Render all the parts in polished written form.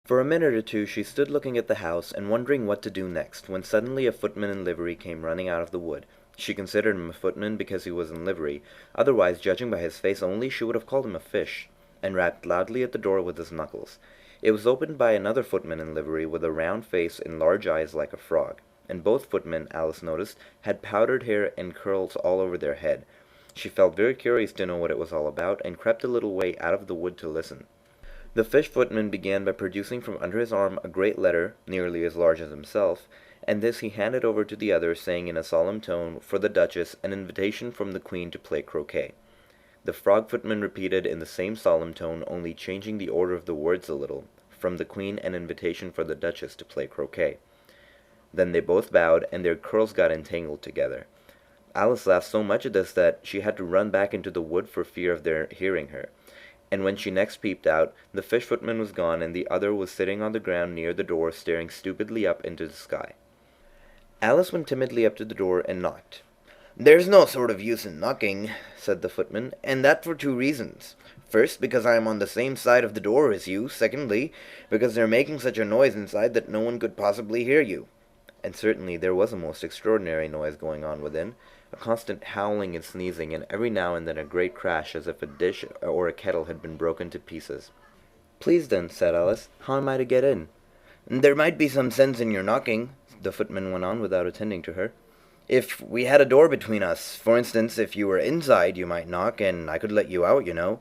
For a minute or two she stood looking at the house and wondering what to do next, when suddenly a footman in livery came running out of the wood. She considered him a footman because he was in livery, otherwise, judging by his face only, she would have called him a fish, and rapped loudly at the door with his knuckles. It was opened by another footman in livery with a round face and large eyes like a frog, and both footmen, Alice noticed, had powdered hair and curls all over their head. She felt very curious to know what it was all about, and crept a little way out of the wood to listen. The fish footman began by producing from under his arm a great letter, nearly as large as himself, and this he handed over to the other, saying in a solemn tone, for the Duchess, an invitation from the Queen to play croquet. The frog footman repeated in the same solemn tone, only changing the order of the words a little, from the Queen an invitation for the Duchess to play croquet. Then they both bowed, and their curls got entangled together. Alice laughed so much at this that she had to run back into the wood for fear of their hearing her. And when she next peeped out, the fish footman was gone, and the other was sitting on the ground near the door, staring stupidly up into the sky. Alice went timidly up to the door and knocked. "There's no sort of use in knocking," said the footman, "and that for two reasons. First, because I am on the same side of the door as you. Secondly, because they're making such a noise inside that no one could possibly hear you." And certainly there was a most extraordinary noise going on within, a constant howling and sneezing, and every now and then a great crash as if a dish or a kettle had been broken to pieces. "Please then," said Alice, "how am I to get in?" "There might be some sense in your knocking," the footman went on without attending to her. "If we had a door between us, for instance, if you were inside, you might knock, and I could let you out, you know."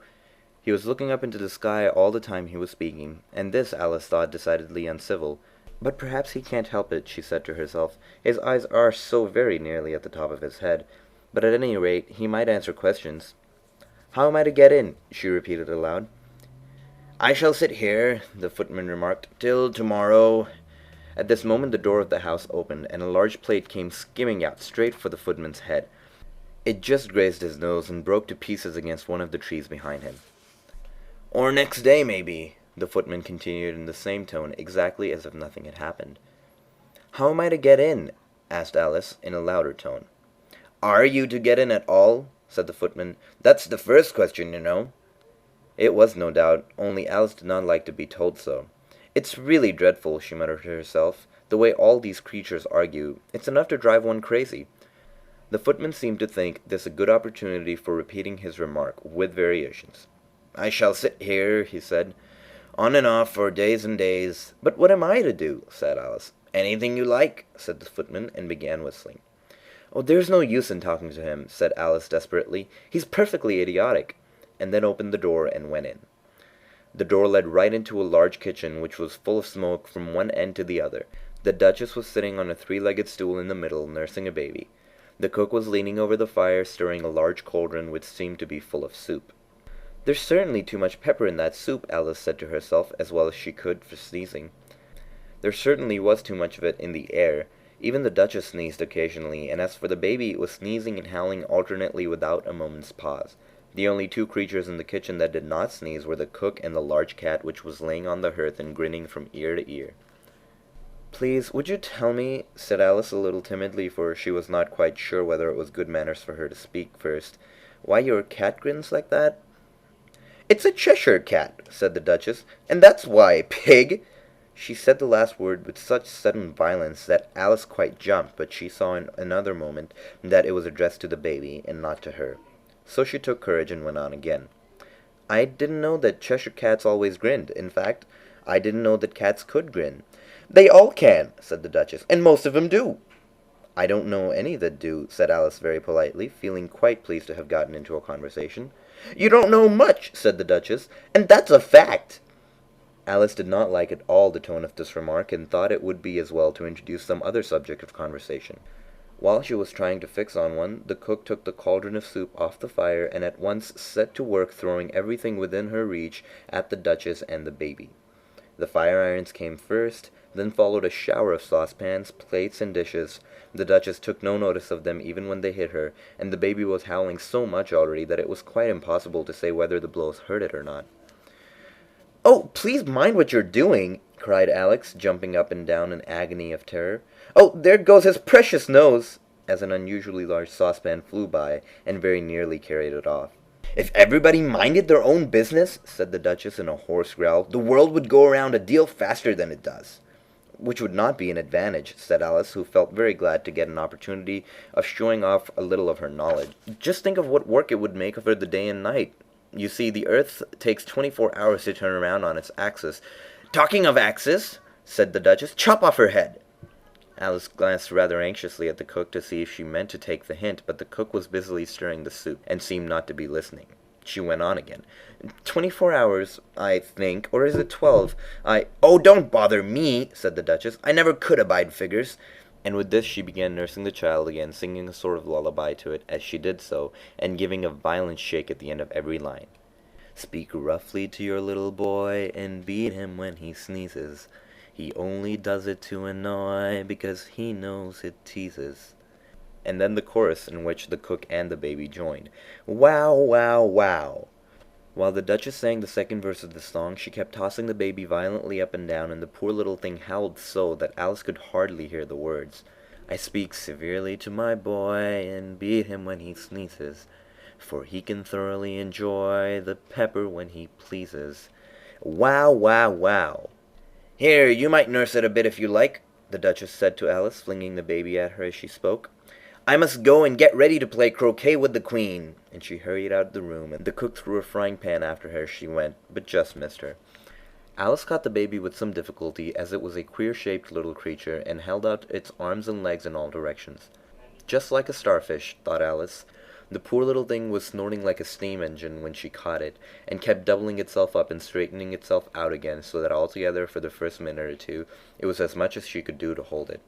He was looking up into the sky all the time he was speaking, and this Alice thought decidedly uncivil. But perhaps he can't help it, she said to herself. His eyes are so very nearly at the top of his head. But at any rate, he might answer questions. "How am I to get in?" she repeated aloud. "I shall sit here," the footman remarked, "till tomorrow." At this moment the door of the house opened, and a large plate came skimming out straight for the footman's head. It just grazed his nose and broke to pieces against one of the trees behind him. "Or next day, maybe," the footman continued in the same tone, exactly as if nothing had happened. "How am I to get in?" asked Alice, in a louder tone. "Are you to get in at all?" said the footman. "That's the first question, you know." It was, no doubt, only Alice did not like to be told so. "It's really dreadful," she muttered to herself, "the way all these creatures argue. It's enough to drive one crazy." The footman seemed to think this a good opportunity for repeating his remark, with variations. "I shall sit here," he said, "on and off for days and days." "But what am I to do?" said Alice. "Anything you like," said the footman, and began whistling. "Oh, there's no use in talking to him," said Alice desperately. "He's perfectly idiotic," and then opened the door and went in. The door led right into a large kitchen, which was full of smoke from one end to the other. The Duchess was sitting on a three-legged stool in the middle, nursing a baby. The cook was leaning over the fire, stirring a large cauldron which seemed to be full of soup. "There's certainly too much pepper in that soup," Alice said to herself, as well as she could for sneezing. There certainly was too much of it in the air. Even the Duchess sneezed occasionally, and as for the baby, it was sneezing and howling alternately without a moment's pause. The only two creatures in the kitchen that did not sneeze were the cook and the large cat, which was laying on the hearth and grinning from ear to ear. "Please, would you tell me," said Alice a little timidly, for she was not quite sure whether it was good manners for her to speak first, "why your cat grins like that?" "It's a Cheshire cat," said the Duchess, "and that's why, pig!" She said the last word with such sudden violence that Alice quite jumped, but she saw in another moment that it was addressed to the baby, and not to her. So she took courage and went on again. "I didn't know that Cheshire cats always grinned. In fact, I didn't know that cats could grin." "They all can," said the Duchess, "and most of 'em do." "I don't know any that do," said Alice very politely, feeling quite pleased to have gotten into a conversation. "You don't know much," said the Duchess, "and that's a fact." Alice did not like at all the tone of this remark, and thought it would be as well to introduce some other subject of conversation. While she was trying to fix on one, the cook took the cauldron of soup off the fire, and at once set to work throwing everything within her reach at the Duchess and the baby. The fire-irons came first, then followed a shower of saucepans, plates, and dishes. The Duchess took no notice of them even when they hit her, and the baby was howling so much already that it was quite impossible to say whether the blows hurt it or not. "Oh, please mind what you're doing!" cried Alex, jumping up and down in agony of terror. "Oh, there goes his precious nose!" as an unusually large saucepan flew by and very nearly carried it off. "If everybody minded their own business," said the Duchess in a hoarse growl, "the world would go around a deal faster than it does." "Which would not be an advantage," said Alice, who felt very glad to get an opportunity of showing off a little of her knowledge. "Just think of what work it would make for the day and night. You see, the Earth takes 24 hours to turn around on its axis." "Talking of axis," said the Duchess, "chop off her head." Alice glanced rather anxiously at the cook to see if she meant to take the hint, but the cook was busily stirring the soup, and seemed not to be listening. She went on again. 24 hours, I think, or is it 12? Oh, don't bother me," said the Duchess. "I never could abide figures." And with this she began nursing the child again, singing a sort of lullaby to it as she did so, and giving a violent shake at the end of every line. "Speak roughly to your little boy, and beat him when he sneezes. He only does it to annoy, because he knows it teases." And then the chorus, in which the cook and the baby joined. "Wow, wow, wow." While the Duchess sang the second verse of the song, she kept tossing the baby violently up and down, and the poor little thing howled so that Alice could hardly hear the words. "I speak severely to my boy, and beat him when he sneezes, for he can thoroughly enjoy the pepper when he pleases." Wow, wow, wow. "Here, you might nurse it a bit if you like," the Duchess said to Alice, flinging the baby at her as she spoke. "I must go and get ready to play croquet with the Queen." And she hurried out of the room, and the cook threw a frying pan after her as she went, but just missed her. Alice caught the baby with some difficulty, as it was a queer-shaped little creature, and held out its arms and legs in all directions. "Just like a starfish," thought Alice. The poor little thing was snorting like a steam engine when she caught it, and kept doubling itself up and straightening itself out again, so that altogether for the first minute or two it was as much as she could do to hold it.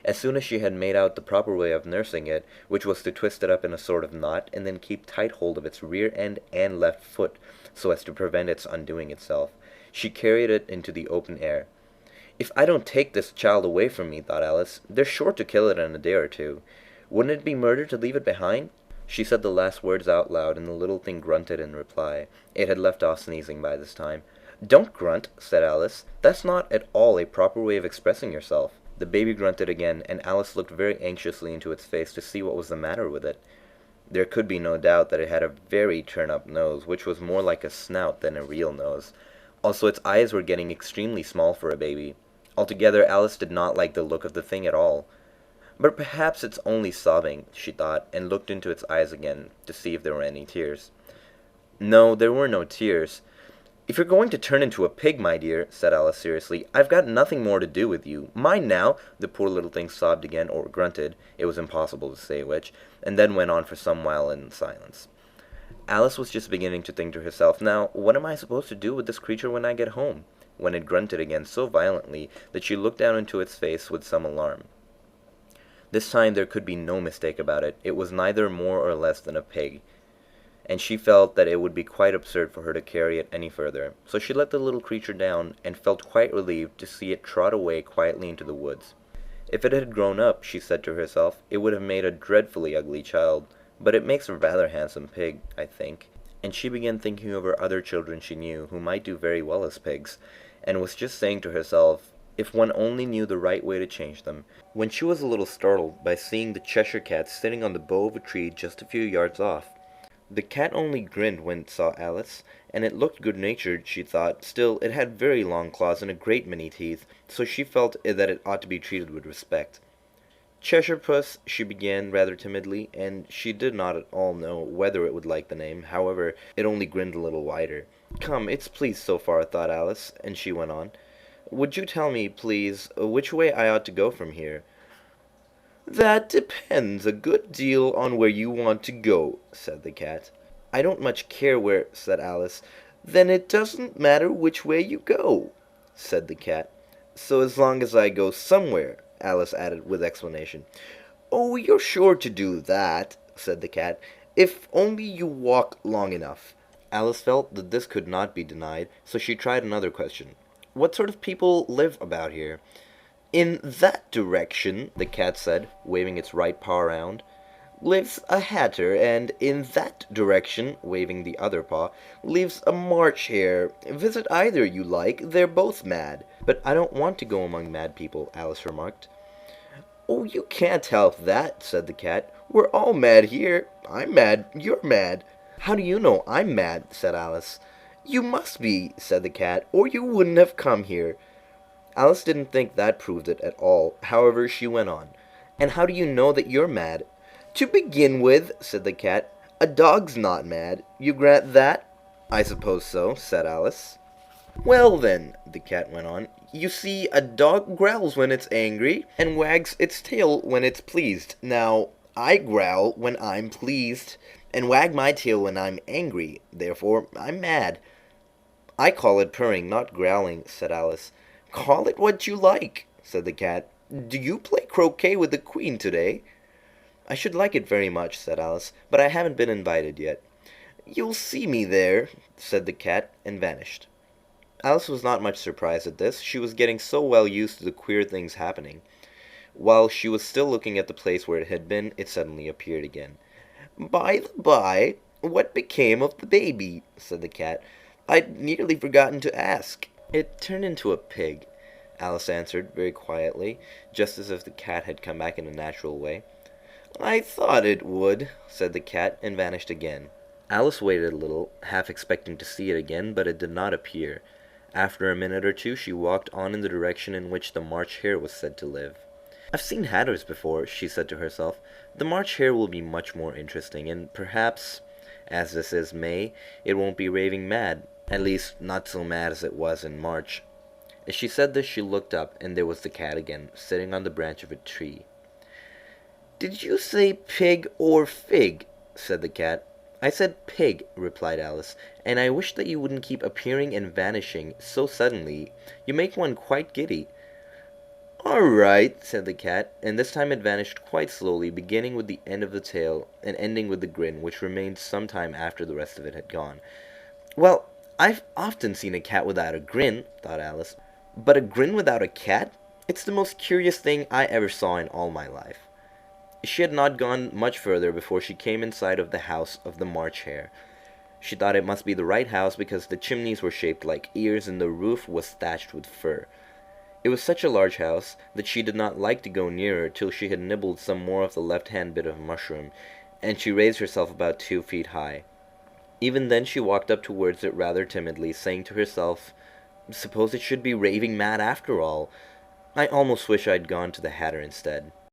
As soon as she had made out the proper way of nursing it, which was to twist it up in a sort of knot, and then keep tight hold of its rear end and left foot, so as to prevent its undoing itself, she carried it into the open air. "If I don't take this child away from me," thought Alice, "they're sure to kill it in a day or two. Wouldn't it be murder to leave it behind?" She said the last words out loud, and the little thing grunted in reply. It had left off sneezing by this time. "Don't grunt," said Alice. "That's not at all a proper way of expressing yourself." The baby grunted again, and Alice looked very anxiously into its face to see what was the matter with it. There could be no doubt that it had a very turn-up nose, which was more like a snout than a real nose. Also, its eyes were getting extremely small for a baby. Altogether, Alice did not like the look of the thing at all. "But perhaps it's only sobbing," she thought, and looked into its eyes again to see if there were any tears. No, there were no tears. "If you're going to turn into a pig, my dear," said Alice seriously, "I've got nothing more to do with you. Mind now!" The poor little thing sobbed again, or grunted, it was impossible to say which, and then went on for some while in silence. Alice was just beginning to think to herself, "Now, what am I supposed to do with this creature when I get home?" when it grunted again so violently that she looked down into its face with some alarm. This time there could be no mistake about it. It was neither more or less than a pig, and she felt that it would be quite absurd for her to carry it any further. So she let the little creature down, and felt quite relieved to see it trot away quietly into the woods. If it had grown up, she said to herself, it would have made a dreadfully ugly child, but it makes a rather handsome pig, I think. And she began thinking of her other children she knew, who might do very well as pigs, and was just saying to herself, if one only knew the right way to change them, when she was a little startled by seeing the Cheshire Cat sitting on the bough of a tree just a few yards off. The cat only grinned when it saw Alice, and it looked good-natured, she thought. Still, it had very long claws and a great many teeth, so she felt that it ought to be treated with respect. "Cheshire Puss," she began rather timidly, and she did not at all know whether it would like the name. However, it only grinned a little wider. "Come, it's pleased so far," thought Alice, and she went on. "Would you tell me, please, which way I ought to go from here?" "That depends a good deal on where you want to go," said the cat. "I don't much care where," said Alice. "Then it doesn't matter which way you go," said the cat. "So as long as I go somewhere," Alice added with explanation. "Oh, you're sure to do that," said the cat, "if only you walk long enough." Alice felt that this could not be denied, so she tried another question. "What sort of people live about here?" "In that direction," the cat said, waving its right paw around, "lives a hatter, and in that direction," waving the other paw, "lives a March hare. Visit either you like, they're both mad." "But I don't want to go among mad people," Alice remarked. "Oh, you can't help that," said the cat. "We're all mad here. I'm mad, you're mad." "How do you know I'm mad?" said Alice. "You must be," said the cat, "or you wouldn't have come here." Alice didn't think that proved it at all. However, she went on. "And how do you know that you're mad?" "To begin with," said the cat, "a dog's not mad. You grant that?" "I suppose so," said Alice. "Well, then," the cat went on, "you see, a dog growls when it's angry, and wags its tail when it's pleased. Now, I growl when I'm pleased, and wag my tail when I'm angry. Therefore, I'm mad." "I call it purring, not growling," said Alice. "Call it what you like," said the cat. "Do you play croquet with the queen today?" "I should like it very much," said Alice, "but I haven't been invited yet." "You'll see me there," said the cat, and vanished. Alice was not much surprised at this. She was getting so well used to the queer things happening. While she was still looking at the place where it had been, it suddenly appeared again. "By the by, what became of the baby?" said the cat. "I'd nearly forgotten to ask." "It turned into a pig," Alice answered very quietly, just as if the cat had come back in a natural way. "I thought it would," said the cat, and vanished again. Alice waited a little, half expecting to see it again, but it did not appear. After a minute or two she walked on in the direction in which the March Hare was said to live. "I've seen hatters before," she said to herself. "The March Hare will be much more interesting, and perhaps, as this is May, it won't be raving mad, at least not so mad as it was in March." As she said this she looked up, and there was the cat again, sitting on the branch of a tree. "Did you say pig or fig?" said the cat. "I said pig," replied Alice, "and I wish that you wouldn't keep appearing and vanishing so suddenly. You make one quite giddy." "All right," said the cat, and this time it vanished quite slowly, beginning with the end of the tail and ending with the grin, which remained some time after the rest of it had gone. "Well, I've often seen a cat without a grin," thought Alice, "but a grin without a cat? It's the most curious thing I ever saw in all my life." She had not gone much further before she came in sight of the house of the March Hare. She thought it must be the right house because the chimneys were shaped like ears and the roof was thatched with fur. It was such a large house that she did not like to go nearer till she had nibbled some more of the left-hand bit of mushroom, and she raised herself about 2 feet high. Even then she walked up towards it rather timidly, saying to herself, "Suppose it should be raving mad after all. I almost wish I'd gone to the Hatter instead."